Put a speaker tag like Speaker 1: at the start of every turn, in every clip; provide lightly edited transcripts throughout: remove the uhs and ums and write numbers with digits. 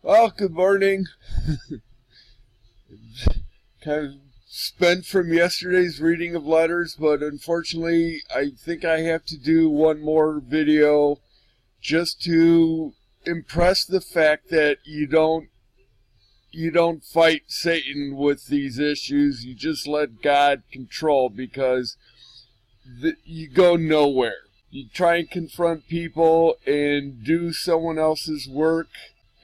Speaker 1: Well, good morning. Kind of spent from yesterday's reading of letters, but unfortunately I think I have to do one more video just to impress the fact that you don't fight Satan with these issues. You just let God control, because you go nowhere. You try and confront people and do someone else's work,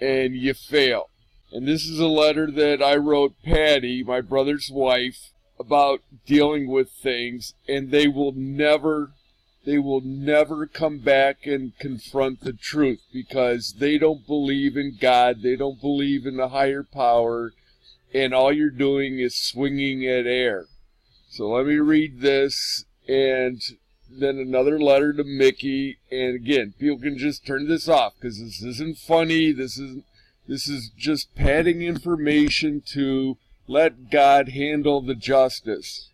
Speaker 1: and you fail. And this is a letter that I wrote Patty, my brother's wife, about dealing with things, and they will never come back and confront the truth, because they don't believe in God, they don't believe in the higher power, and all you're doing is swinging at air. So let me read this, and then another letter to Mickey, and again, people can just turn this off, because this isn't funny, this is just padding information to let God handle the justice,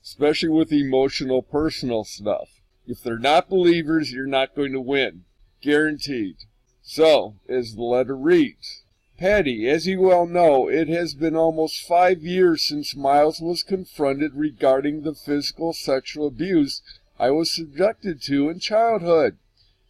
Speaker 1: especially with emotional, personal stuff. If they're not believers, you're not going to win. Guaranteed. So, as the letter reads, Patty, as you well know, it has been almost 5 years since Miles was confronted regarding the physical sexual abuse I was subjected to in childhood.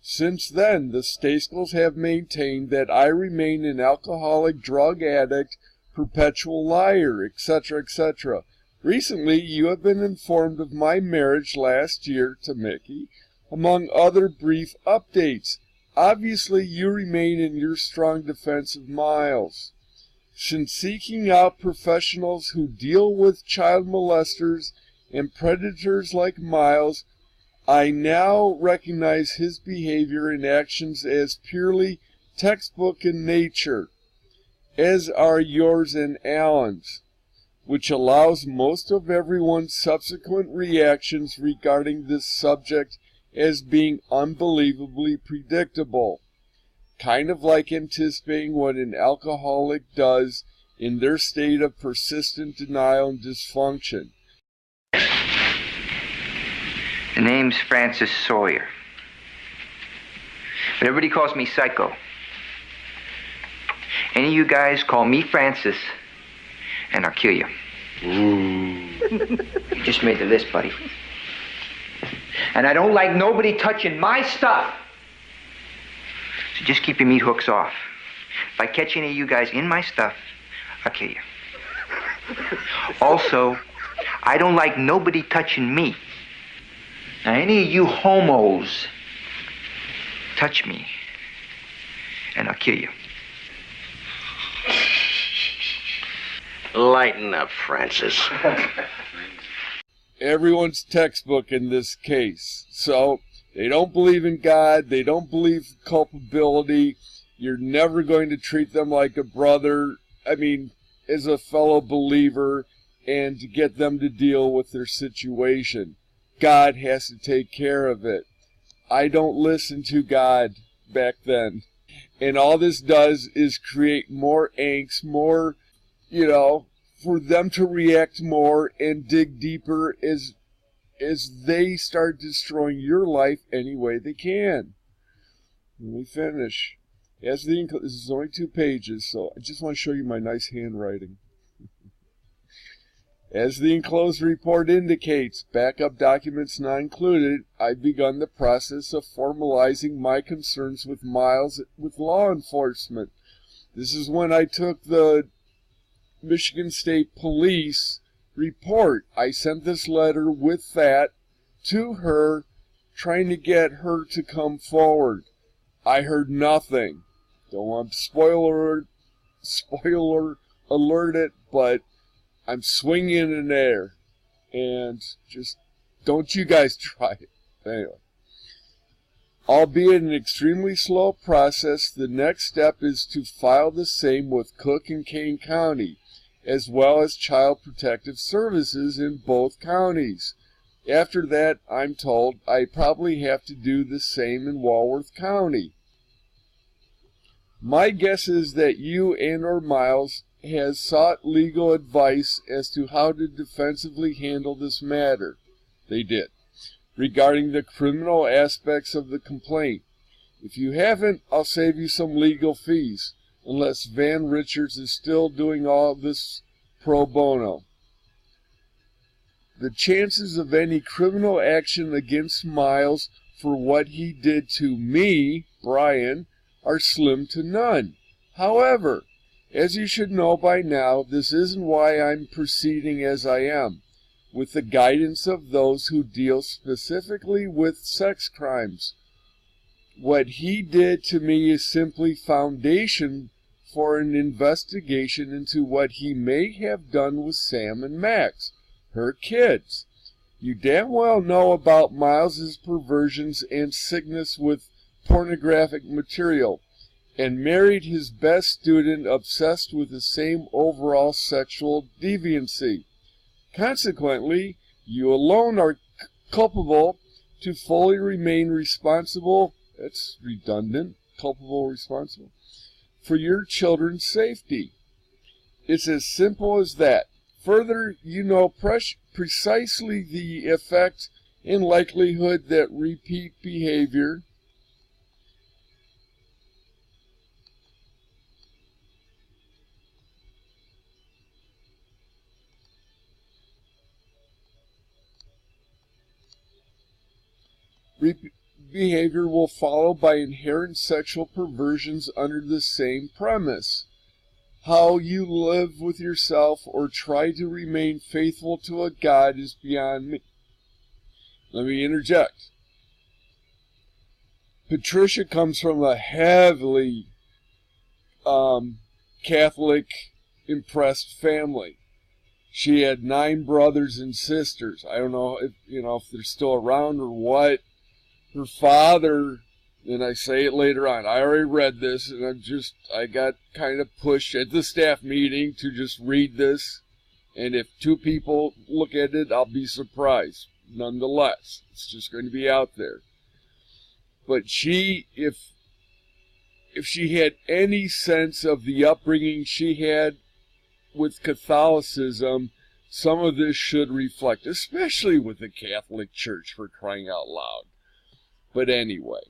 Speaker 1: Since then, the Staskels have maintained that I remain an alcoholic, drug addict, perpetual liar, etc., etc. Recently, you have been informed of my marriage last year to Mickey, among other brief updates. Obviously, you remain in your strong defense of Miles. Since seeking out professionals who deal with child molesters and predators like Miles, I now recognize his behavior and actions as purely textbook in nature, as are yours and Alan's, which allows most of everyone's subsequent reactions regarding this subject as being unbelievably predictable, kind of like anticipating what an alcoholic does in their state of persistent denial and dysfunction.
Speaker 2: The name's Francis Sawyer. But everybody calls me Psycho. Any of you guys call me Francis, and I'll kill you. You just made the list, buddy. And I don't like nobody touching my stuff. So just keep your meat hooks off. If I catch any of you guys in my stuff, I'll kill you. Also, I don't like nobody touching me. Now, any of you homos touch me, and I'll kill you.
Speaker 3: Lighten up, Francis.
Speaker 1: Everyone's textbook in this case. So, they don't believe in God, they don't believe culpability. You're never going to treat them like a brother, as a fellow believer, and to get them to deal with their situation. God has to take care of it. I don't listen to God back then. And all this does is create more angst, more, for them to react more and dig deeper as they start destroying your life any way they can. Let me finish. This is only 2 pages, so I just want to show you my nice handwriting. As the enclosed report indicates, backup documents not included, I've begun the process of formalizing my concerns with Miles with law enforcement. This is when I took the Michigan State Police report. I sent this letter with that to her, trying to get her to come forward. I heard nothing. Don't want to spoiler alert it, but I'm swinging in air, and just don't you guys try it. Anyway, albeit an extremely slow process, the next step is to file the same with Cook and Kane County, as well as Child Protective Services in both counties. After that, I'm told I probably have to do the same in Walworth County. My guess is that you and/or Miles has sought legal advice as to how to defensively handle this matter. They did. Regarding the criminal aspects of the complaint. If you haven't, I'll save you some legal fees. unless Van Richards is still doing all this pro bono. The chances of any criminal action against Miles for what he did to me, Brian, are slim to none. However, as you should know by now, this isn't why I'm proceeding as I am, with the guidance of those who deal specifically with sex crimes. What he did to me is simply foundation for an investigation into what he may have done with Sam and Max, her kids. You damn well know about Miles's perversions and sickness with pornographic material, and married his best student obsessed with the same overall sexual deviancy. Consequently, you alone are culpable to fully remain responsible, that's redundant, culpable, responsible, for your children's safety. It's as simple as that. Further, you know precisely the effect and likelihood that repeat behavior will follow by inherent sexual perversions under the same premise. How you live with yourself or try to remain faithful to a God is beyond me. Let me interject. Patricia comes from a heavily Catholic impressed family. She had 9 brothers and sisters. I don't know if they're still around or what. Her father, and I say it later on, I already read this, and I got kind of pushed at the staff meeting to just read this, and if 2 people look at it, I'll be surprised. Nonetheless, it's just going to be out there. But if she had any sense of the upbringing she had with Catholicism, some of this should reflect, especially with the Catholic Church, for crying out loud. But anyway,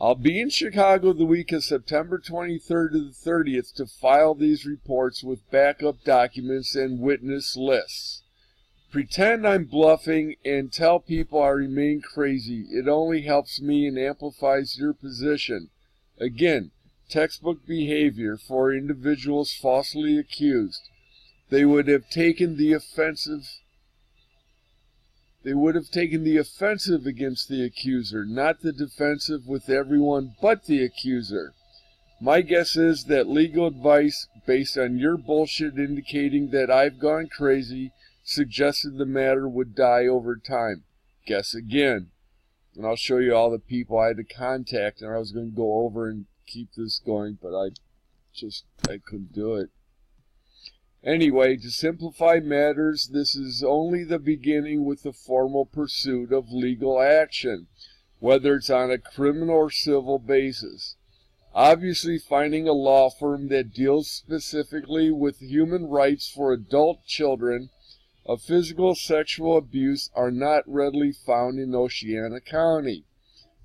Speaker 1: I'll be in Chicago the week of September 23rd to the 30th to file these reports with backup documents and witness lists. Pretend I'm bluffing and tell people I remain crazy. It only helps me and amplifies your position. Again, textbook behavior for individuals falsely accused. They would have taken the offensive against the accuser, not the defensive with everyone but the accuser. My guess is that legal advice, based on your bullshit indicating that I've gone crazy, suggested the matter would die over time. Guess again. And I'll show you all the people I had to contact, and I was going to go over and keep this going, but I couldn't do it. Anyway, to simplify matters, this is only the beginning with the formal pursuit of legal action, whether it's on a criminal or civil basis. Obviously, finding a law firm that deals specifically with human rights for adult children of physical sexual abuse are not readily found in Oceana County.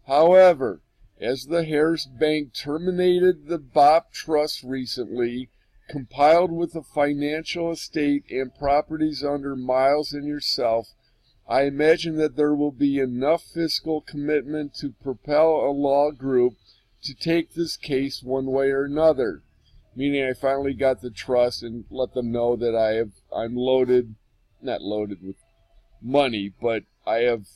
Speaker 1: However, as the Harris Bank terminated the BOP Trust recently, compiled with the financial estate and properties under Miles and yourself, I imagine that there will be enough fiscal commitment to propel a law group to take this case one way or another. Meaning I finally got the trust and let them know that I'm loaded, not loaded with money, but I have,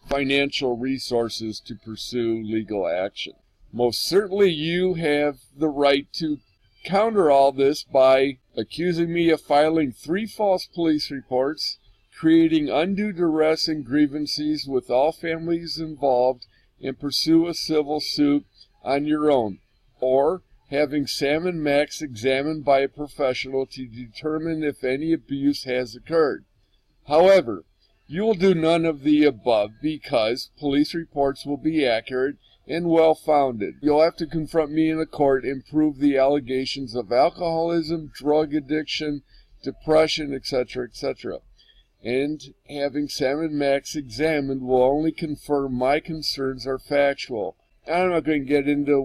Speaker 1: financial resources to pursue legal action. Most certainly you have the right to counter all this by accusing me of filing 3 false police reports, creating undue duress and grievances with all families involved, and pursue a civil suit on your own, or having Sam and Max examined by a professional to determine if any abuse has occurred. However, you will do none of the above because police reports will be accurate and well-founded. You'll have to confront me in a court and prove the allegations of alcoholism, drug addiction, depression, etc., etc. And having Sam and Max examined will only confirm my concerns are factual. I'm not going to get into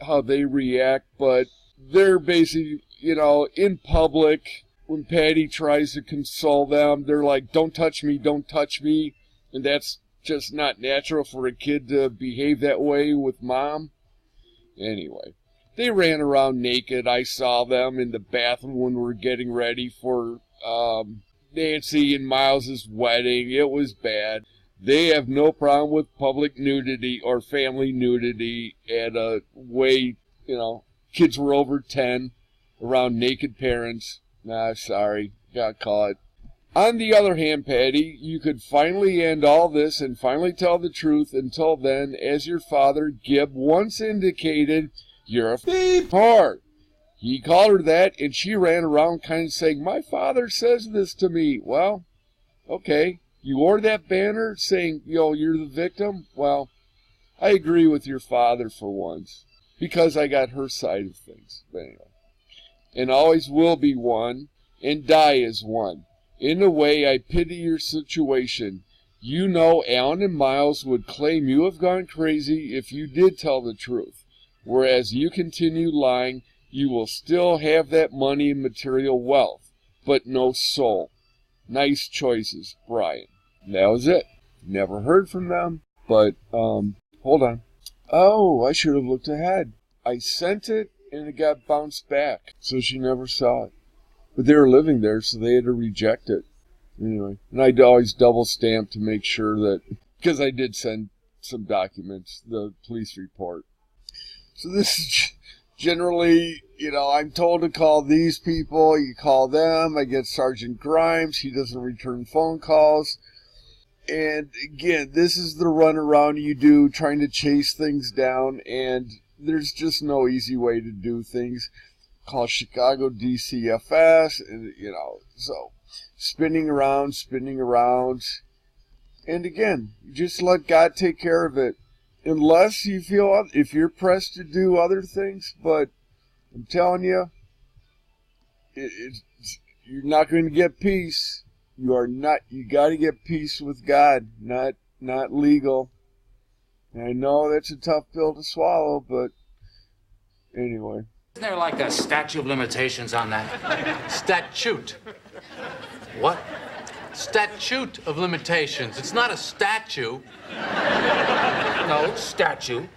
Speaker 1: how they react, but they're basically, in public, when Patty tries to console them, they're like, don't touch me, don't touch me. And that's just not natural for a kid to behave that way with mom. Anyway, they ran around naked. I saw them in the bathroom when we were getting ready for Nancy and Miles's wedding. It was bad. They have no problem with public nudity or family nudity at a way, kids were over 10 around naked parents. Nah, sorry, got caught. On the other hand, Patty, you could finally end all this and finally tell the truth. Until then, as your father, Gib, once indicated, you're a whore. He called her that, and she ran around kind of saying, my father says this to me. Well, okay. You wore that banner saying, you're the victim? Well, I agree with your father for once, because I got her side of things. But anyway, and always will be one, and die as one. In a way, I pity your situation. Alan and Miles would claim you have gone crazy if you did tell the truth. Whereas you continue lying, you will still have that money and material wealth, but no soul. Nice choices, Brian. And that was it. Never heard from them, but, hold on. Oh, I should have looked ahead. I sent it, and it got bounced back, so she never saw it. But they were living there, so they had to reject it. Anyway, and I'd always double stamp to make sure that, because I did send some documents, the police report. So this is generally, I'm told to call these people, you call them, I get Sergeant Grimes, he doesn't return phone calls. And again, this is the runaround you do trying to chase things down, and there's just no easy way to do things. Call Chicago DCFS, and, so spinning around. And again, just let God take care of it. Unless you feel, if you're pressed to do other things, but I'm telling you, you're not going to get peace. You got to get peace with God, not legal. And I know that's a tough pill to swallow, but anyway.
Speaker 3: Isn't there like a statute of limitations on that?
Speaker 4: Statute. What? Statute of limitations. It's not a statue.
Speaker 3: No, statue.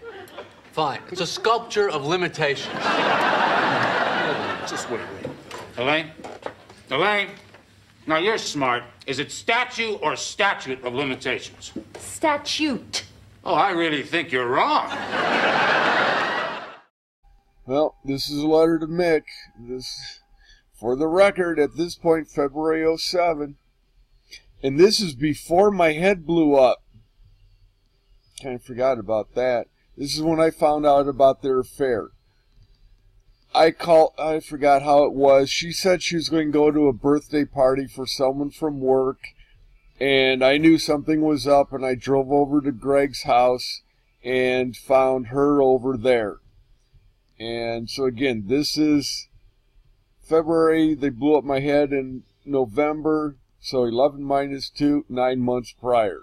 Speaker 4: Fine. It's a sculpture of limitations.
Speaker 3: Just wait. Elaine, now you're smart. Is it statue or statute of limitations?
Speaker 5: Statute.
Speaker 3: Oh, I really think you're wrong.
Speaker 1: Well, this is a letter to Mick. This, for the record, at this point, February 07. And this is before my head blew up. Kind of forgot about that. This is when I found out about their affair. I forgot how it was. She said she was going to go to a birthday party for someone from work. And I knew something was up, and I drove over to Greg's house and found her over there. And so again, this is February. They blew up my head in November. So 11 minus 2, 9 months prior.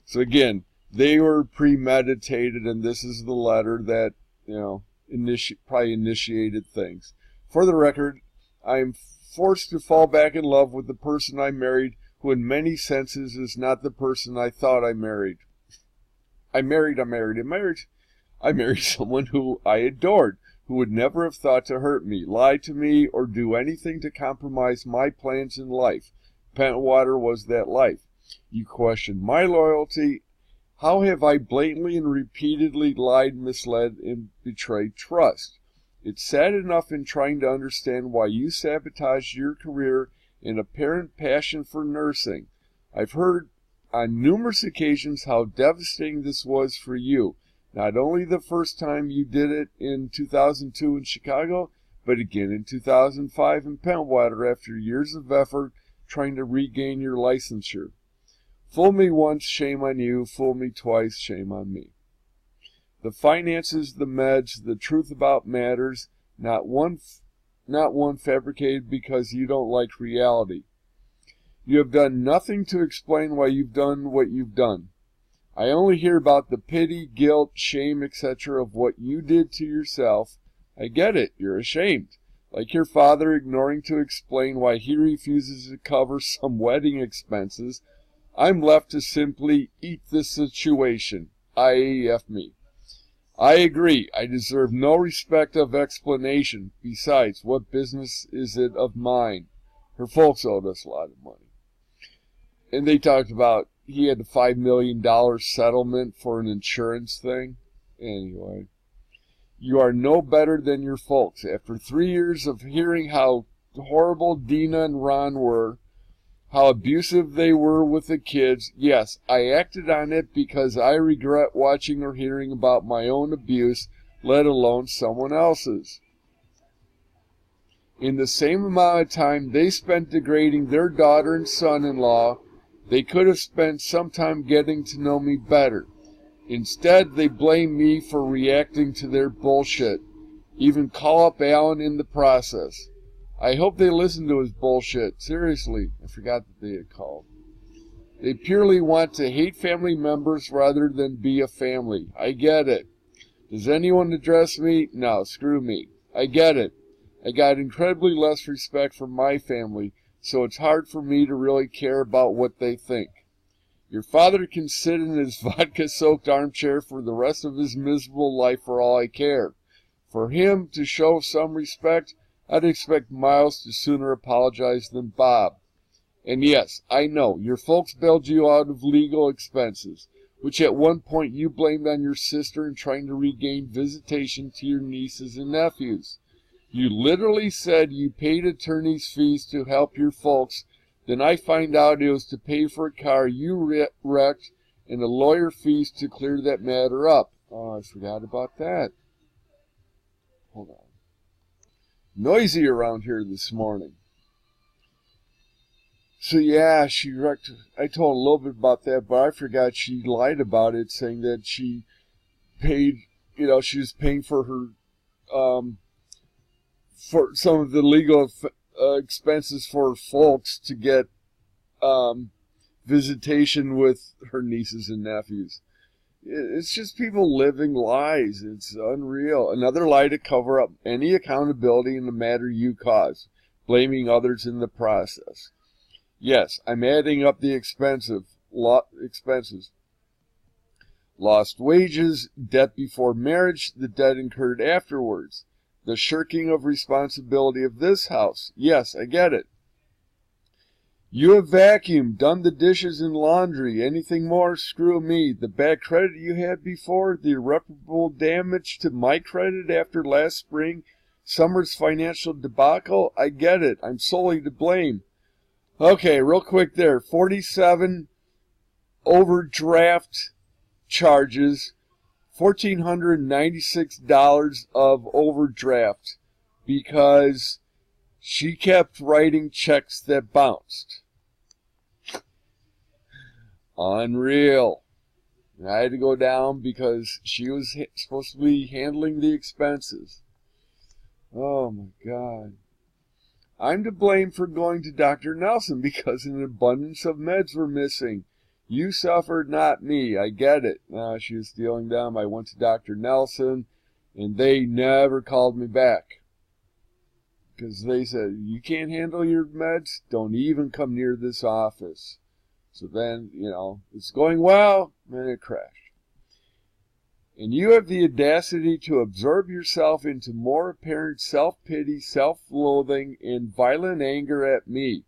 Speaker 1: So again, they were premeditated, and this is the letter that, probably initiated things. For the record, I am forced to fall back in love with the person I married, who in many senses is not the person I thought I married. I married someone who I adored, who would never have thought to hurt me, lie to me, or do anything to compromise my plans in life. Pentwater was that life. You question my loyalty. How have I blatantly and repeatedly lied, misled, and betrayed trust? It's sad enough in trying to understand why you sabotaged your career and apparent passion for nursing. I've heard on numerous occasions how devastating this was for you. Not only the first time you did it in 2002 in Chicago, but again in 2005 in Pentwater after years of effort trying to regain your licensure. Fool me once, shame on you. Fool me twice, shame on me. The finances, the meds, the truth about matters, not one fabricated because you don't like reality. You have done nothing to explain why you've done what you've done. I only hear about the pity, guilt, shame, etc. of what you did to yourself. I get it, you're ashamed. Like your father ignoring to explain why he refuses to cover some wedding expenses. I'm left to simply eat the situation. IAF me. I agree. I deserve no respect of explanation. Besides, what business is it of mine? Her folks owed us a lot of money. And they talked about he had a $5 million settlement for an insurance thing. Anyway, you are no better than your folks. After 3 years of hearing how horrible Dina and Ron were, how abusive they were with the kids, yes, I acted on it because I regret watching or hearing about my own abuse, let alone someone else's. In the same amount of time they spent degrading their daughter and son-in-law, they could have spent some time getting to know me better. Instead, they blame me for reacting to their bullshit. Even call up Alan in the process. I hope they listen to his bullshit. Seriously, I forgot that they had called. They purely want to hate family members rather than be a family. I get it. Does anyone address me? No, screw me. I get it. I got incredibly less respect for my family, so it's hard for me to really care about what they think. Your father can sit in his vodka-soaked armchair for the rest of his miserable life for all I care. For him to show some respect, I'd expect Miles to sooner apologize than Bob. And yes, I know, your folks bailed you out of legal expenses, which at one point you blamed on your sister in trying to regain visitation to your nieces and nephews. You literally said you paid attorney's fees to help your folks, then I find out it was to pay for a car you wrecked and a lawyer fees to clear that matter up. Oh, I forgot about that. Hold on. Noisy around here this morning. So yeah, she wrecked. I told a little bit about that, but I forgot she lied about it, saying that she paid, she was paying for her, for some of the legal expenses for folks to get visitation with her nieces and nephews. It's just people living lies. It's unreal. Another lie to cover up any accountability in the matter you caused, blaming others in the process. Yes, I'm adding up the expenses. Lost wages, debt before marriage, the debt incurred afterwards. The shirking of responsibility of this house. Yes, I get it. You have vacuumed, done the dishes and laundry. Anything more? Screw me. The bad credit you had before, the irreparable damage to my credit after last spring, summer's financial debacle. I get it. I'm solely to blame. Okay, real quick there. 47 overdraft charges. $1,496 of overdraft because she kept writing checks that bounced. Unreal. And I had to go down because she was supposed to be handling the expenses. Oh my God. I'm to blame for going to Dr. Nelson because an abundance of meds were missing. You suffered, not me. I get it. She was stealing them. I went to Dr. Nelson, and they never called me back. Because they said, you can't handle your meds? Don't even come near this office. So then, it's going well, and it crashed. And you have the audacity to absorb yourself into more apparent self-pity, self-loathing, and violent anger at me.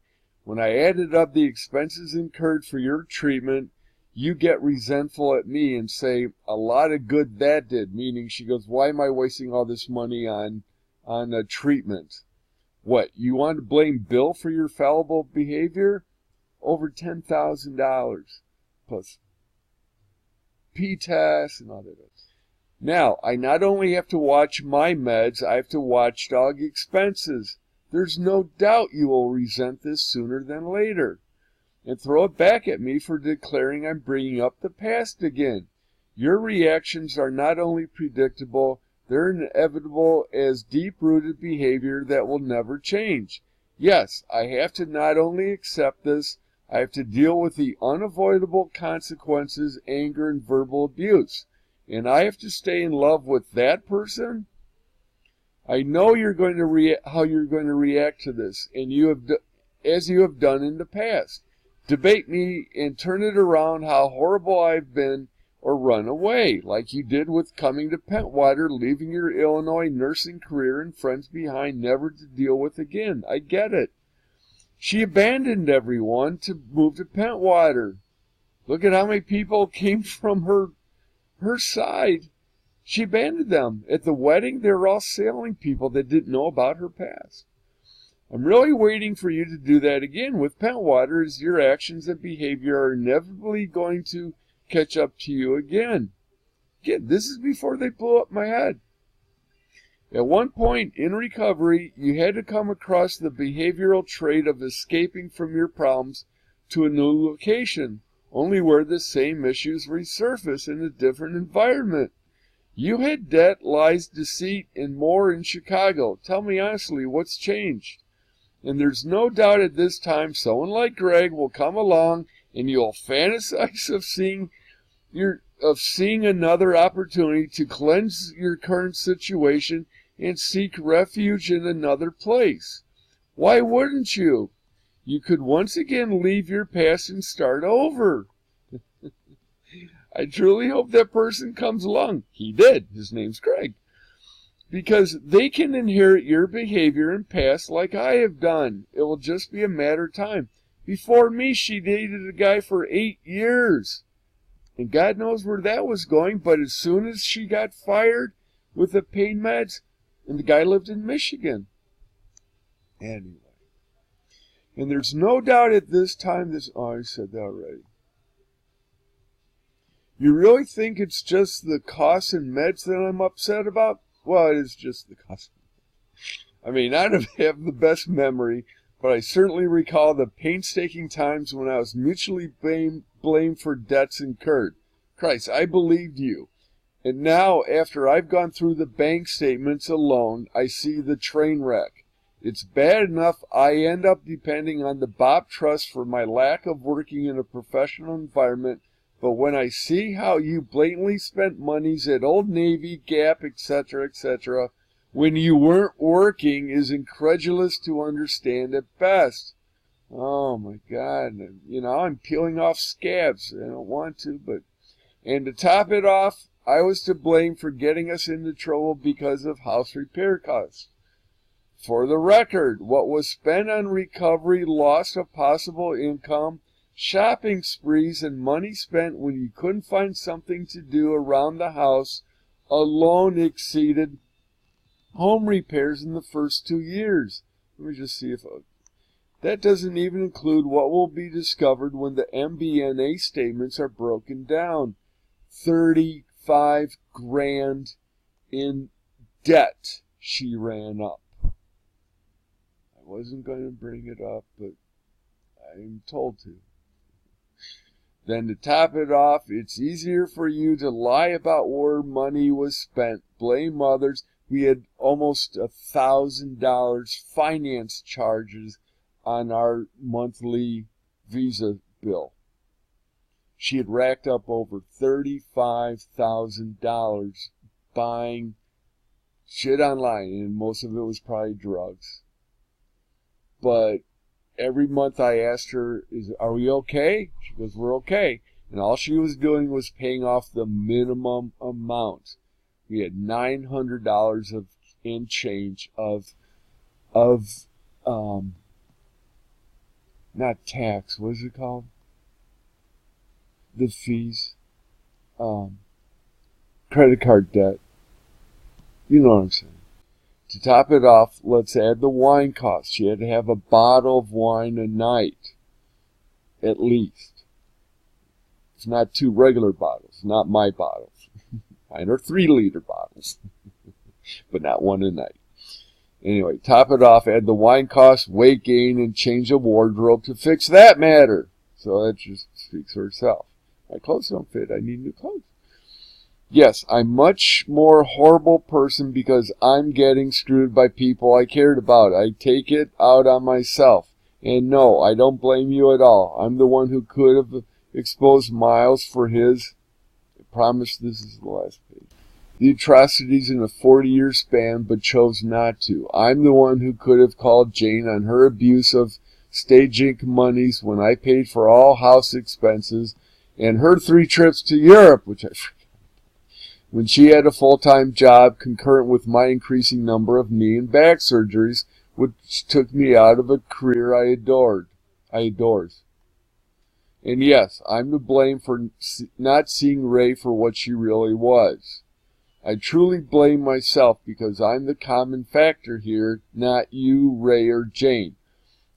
Speaker 1: When I added up the expenses incurred for your treatment, you get resentful at me and say, a lot of good that did. Meaning, she goes, why am I wasting all this money on a treatment? What, you want to blame Bill for your fallible behavior? Over $10,000 plus P-tests and all that. Now, I not only have to watch my meds, I have to watchdog expenses. There's no doubt you will resent this sooner than later and throw it back at me for declaring I'm bringing up the past again. Your reactions are not only predictable, they're inevitable as deep-rooted behavior that will never change. Yes, I have to not only accept this, I have to deal with the unavoidable consequences, anger, and verbal abuse. And I have to stay in love with that person? I know how you're going to react to this, and as you have done in the past. Debate me and turn it around how horrible I've been, or run away, like you did with coming to Pentwater, leaving your Illinois nursing career and friends behind, never to deal with again. I get it. She abandoned everyone to move to Pentwater. Look at how many people came from her side. She abandoned them. At the wedding, they were all sailing people that didn't know about her past. I'm really waiting for you to do that again with Pentwater, as your actions and behavior are inevitably going to catch up to you again. Again, this is before they blew up my head. At one point in recovery, you had to come across the behavioral trait of escaping from your problems to a new location, only where the same issues resurface in a different environment. You had debt, lies, deceit, and more in Chicago. Tell me honestly, what's changed? And there's no doubt at this time someone like Greg will come along and you'll fantasize of seeing another opportunity to cleanse your current situation and seek refuge in another place. Why wouldn't you? You could once again leave your past and start over. I truly hope that person comes along. He did. His name's Greg. Because they can inherit your behavior and past like I have done. It will just be a matter of time. Before me, she dated a guy for 8 years. And God knows where that was going, but as soon as she got fired with the pain meds, and the guy lived in Michigan. Anyway. And there's no doubt at this time I said that already. You really think it's just the costs and meds that I'm upset about? Well, it is just the cost. I mean, I don't have the best memory, but I certainly recall the painstaking times when I was mutually blamed for debts incurred. Christ, I believed you. And now, after I've gone through the bank statements alone, I see the train wreck. It's bad enough I end up depending on the Bob Trust for my lack of working in a professional environment, but when I see how you blatantly spent monies at Old Navy, Gap, etc., when you weren't working, is incredulous to understand at best. Oh my God, I'm peeling off scabs. I don't want to, but... And to top it off, I was to blame for getting us into trouble because of house repair costs. For the record, what was spent on recovery, loss of possible income, shopping sprees, and money spent when you couldn't find something to do around the house alone exceeded home repairs in the first 2 years. Let me just see if... That doesn't even include what will be discovered when the MBNA statements are broken down. 35 grand in debt she ran up. I wasn't going to bring it up, but I'm told to. Then to top it off, it's easier for you to lie about where money was spent, blame others. We had almost $1,000 finance charges on our monthly Visa bill. She had racked up over $35,000 buying shit online, and most of it was probably drugs. But every month I asked her, are we okay? She goes, we're okay. And all she was doing was paying off the minimum amount. We had $900 in change of not tax, what is it called? The fees. Credit card debt. You know what I'm saying. To top it off, let's add the wine cost. She had to have a bottle of wine a night, at least. It's not 2 regular bottles, not my bottles. Mine are 3-liter bottles, but not 1 a night. Anyway, top it off, add the wine cost, weight gain, and change of wardrobe to fix that matter. So that just speaks for itself. My clothes don't fit, I need new clothes. Yes, I'm much more horrible person because I'm getting screwed by people I cared about. I take it out on myself. And no, I don't blame you at all. I'm the one who could have exposed Miles for his, I promise this is the last page, the atrocities in a 40-year span, but chose not to. I'm the one who could have called Jane on her abuse of stage ink monies when I paid for all house expenses and her 3 trips to Europe, which I forgot, when she had a full-time job concurrent with my increasing number of knee and back surgeries, which took me out of a career I adored. And yes, I'm to blame for not seeing Ray for what she really was. I truly blame myself because I'm the common factor here, not you, Ray, or Jane.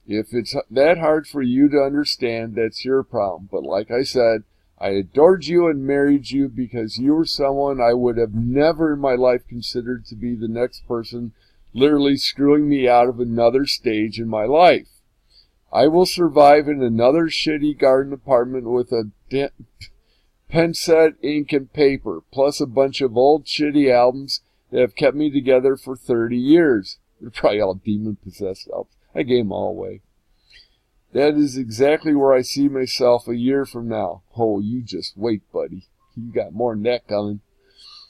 Speaker 1: If it's that hard for you to understand, that's your problem. But like I said, I adored you and married you because you were someone I would have never in my life considered to be the next person literally screwing me out of another stage in my life. I will survive in another shitty garden apartment with a pen set, ink, and paper, plus a bunch of old shitty albums that have kept me together for 30 years. They're probably all demon-possessed albums. I gave them all away. That is exactly where I see myself a year from now. Oh, you just wait, buddy. You got more than that coming.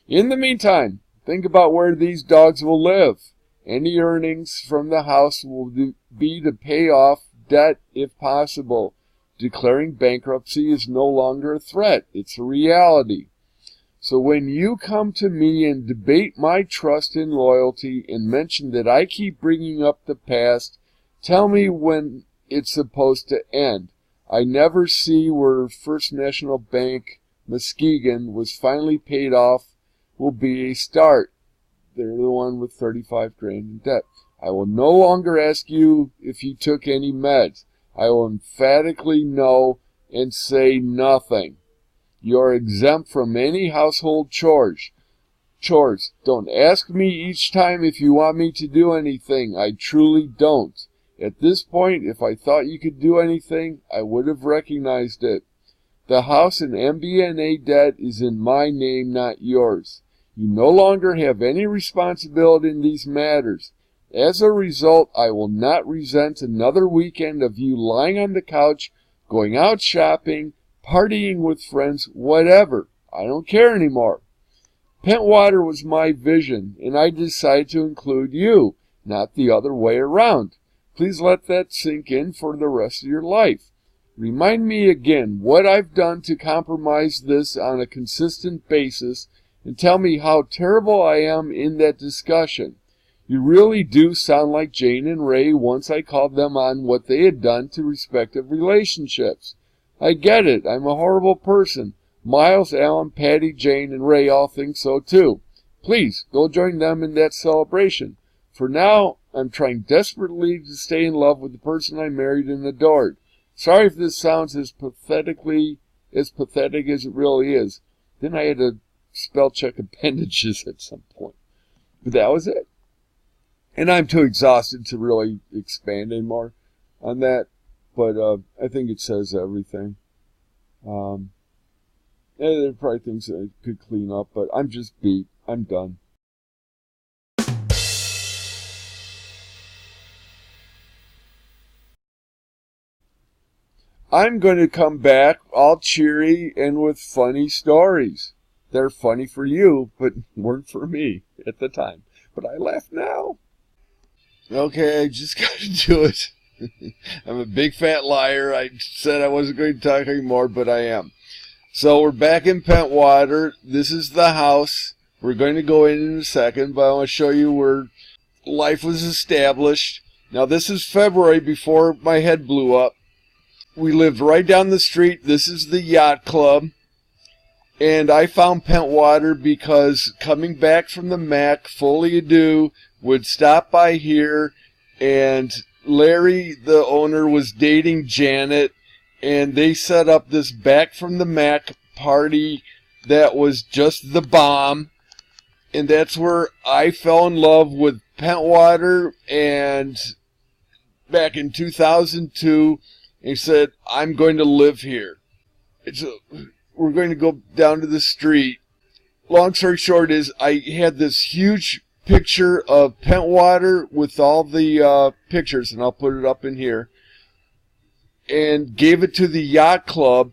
Speaker 1: In the meantime, think about where these dogs will live. Any earnings from the house will be to pay off debt if possible. Declaring bankruptcy is no longer a threat. It's a reality. So when you come to me and debate my trust and loyalty and mention that I keep bringing up the past, tell me when it's supposed to end. I never see where First National Bank Muskegon was finally paid off will be a start. They're the one with 35 grand in debt. I will no longer ask you if you took any meds. I will emphatically no and say nothing. You are exempt from any household chores. Don't ask me each time if you want me to do anything. I truly don't. At this point, if I thought you could do anything, I would have recognized it. The house and MBNA debt is in my name, not yours. You no longer have any responsibility in these matters. As a result, I will not resent another weekend of you lying on the couch, going out shopping, partying with friends, whatever. I don't care anymore. Pentwater was my vision, and I decided to include you, not the other way around. Please let that sink in for the rest of your life. Remind me again what I've done to compromise this on a consistent basis, and tell me how terrible I am in that discussion. You really do sound like Jane and Ray once I called them on what they had done to respective relationships. I get it. I'm a horrible person. Miles, Alan, Patty, Jane, and Ray all think so too. Please, go join them in that celebration. For now, I'm trying desperately to stay in love with the person I married and adored. Sorry if this sounds as pathetic as it really is. Then I had to spell check appendages at some point. But that was it. And I'm too exhausted to really expand anymore on that. But I think it says everything. And there are probably things that I could clean up, but I'm just beat. I'm done. I'm going to come back all cheery and with funny stories. They're funny for you, but weren't for me at the time. But I laugh now. Okay, I just got to do it. I'm a big fat liar. I said I wasn't going to talk anymore, but I am. So we're back in Pentwater. This is the house. We're going to go in a second, but I want to show you where life was established. Now, this is February before my head blew up. We lived right down the street. This is the yacht club. And I found Pentwater because coming back from the Mac, fully ado, would stop by here, and Larry, the owner, was dating Janet, and they set up this back from the Mac party that was just the bomb. And that's where I fell in love with Pentwater, and back in 2002, he said, I'm going to live here. We're going to go down to the street. Long story short is, I had this huge picture of Pentwater with all the pictures, and I'll put it up in here. and gave it to the yacht club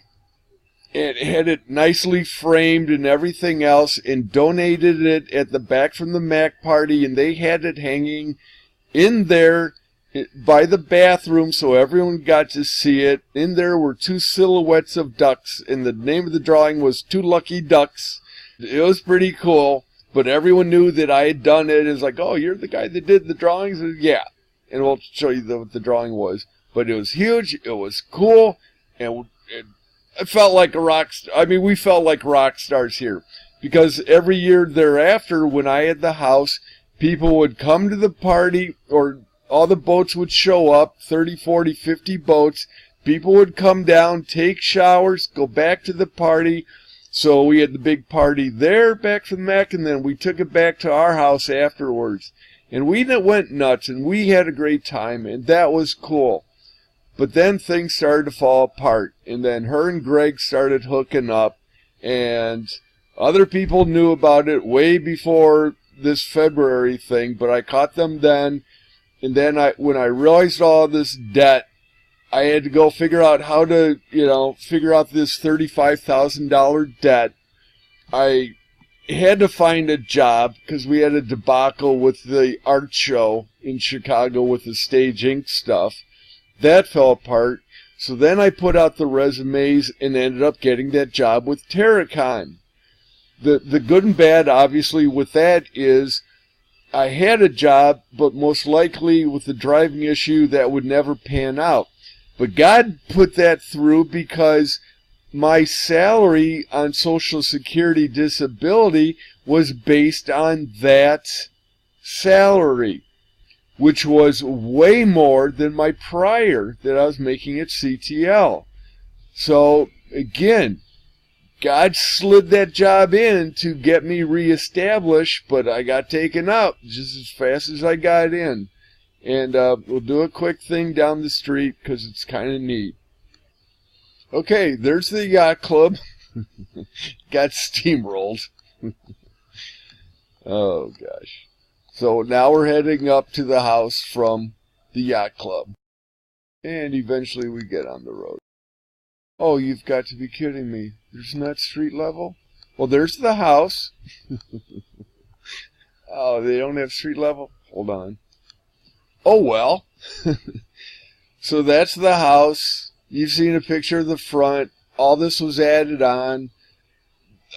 Speaker 1: and had it nicely framed and everything else, and donated it at the back from the Mac party, and they had it hanging in there by the bathroom so everyone got to see it. In there were 2 silhouettes of ducks, and the name of the drawing was 2 Lucky Ducks. It was pretty cool, but everyone knew that I had done it. It was like, oh, you're the guy that did the drawings? And yeah, and we'll show you what the drawing was. But it was huge, it was cool, and it felt like a rock star. I mean, we felt like rock stars here, because every year thereafter, when I had the house, people would come to the party, or all the boats would show up, 30, 40, 50 boats. People would come down, take showers, go back to the party. So we had the big party there back from Mac, and then we took it back to our house afterwards. And we went nuts, and we had a great time, and that was cool. But then things started to fall apart, and then her and Greg started hooking up, and other people knew about it way before this February thing, but I caught them then. And then when I realized all this debt, I had to go figure out how to, figure out this $35,000 debt. I had to find a job because we had a debacle with the art show in Chicago with the Stage Inc. stuff. That fell apart. So then I put out the resumes and ended up getting that job with Terracon. The good and bad, obviously, with that is I had a job, but most likely with the driving issue, that would never pan out. But God put that through because my salary on Social Security disability was based on that salary, which was way more than my prior that I was making at CTL. So, again, God slid that job in to get me reestablished, but I got taken out just as fast as I got in. And we'll do a quick thing down the street because it's kind of neat. Okay, there's the yacht club. Got steamrolled. Oh, gosh. So now we're heading up to the house from the yacht club. And eventually we get on the road. Oh, you've got to be kidding me. There's not street level? Well, there's the house. Oh, they don't have street level? Hold on. Oh, well. So that's the house. You've seen a picture of the front. All this was added on.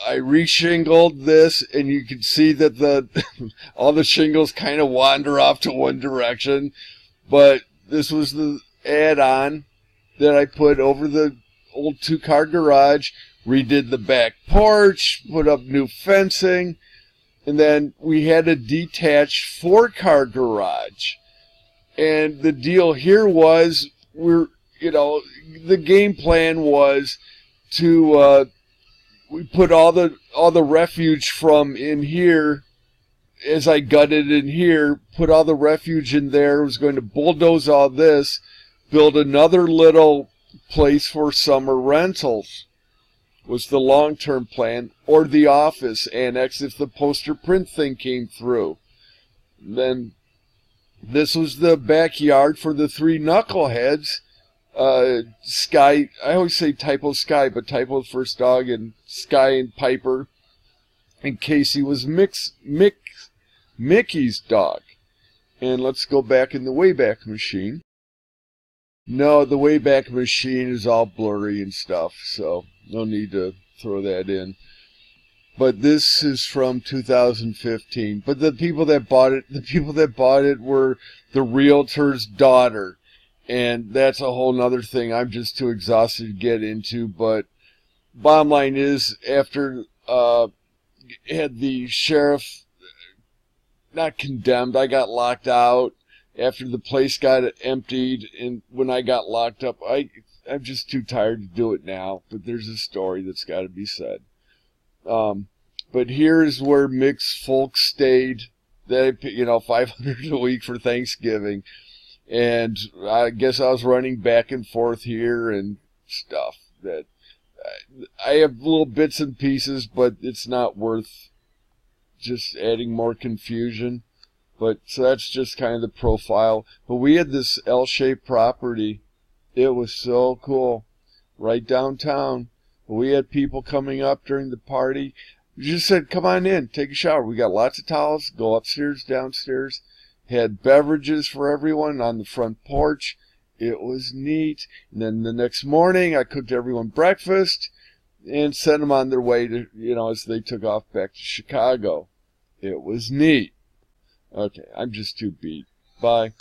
Speaker 1: I re-shingled this, and you can see that all the shingles kind of wander off to one direction. But this was the add-on that I put over the old 2-car garage. Redid the back porch, put up new fencing, and then we had a detached 4-car garage. And the deal here was, the game plan was to we put all the refuge from in here, as I gutted in here, put all the refuge in there. Was going to bulldoze all this, build another little place for summer rentals, was the long-term plan, or the office annex if the poster print thing came through. Then this was the backyard for the 3 knuckleheads. Sky, I always say Typo Sky, but Typo first dog, and Sky and Piper. And Casey was Mickey's dog. And let's go back in the Wayback Machine. No, the Wayback Machine is all blurry and stuff, so no need to throw that in. But this is from 2015. But the people that bought it were the realtor's daughter. And that's a whole nother thing I'm just too exhausted to get into. But bottom line is, after had the sheriff not condemned, I got locked out. After the place got emptied, and when I got locked up, I'm just too tired to do it now. But there's a story that's got to be said. But here's where Mick's folks stayed. They, $500 a week for Thanksgiving. And I guess I was running back and forth here and stuff. That I have little bits and pieces, but it's not worth just adding more confusion. But so that's just kind of the profile. But we had this L-shaped property, It was so cool. Right downtown. We had people coming up during the party. We just said, come on in, take a shower. We got lots of towels. Go upstairs, downstairs. Had beverages for everyone on the front porch. It was neat. And then the next morning, I cooked everyone breakfast and sent them on their way to, as they took off back to Chicago. It was neat. Okay, I'm just too beat. Bye.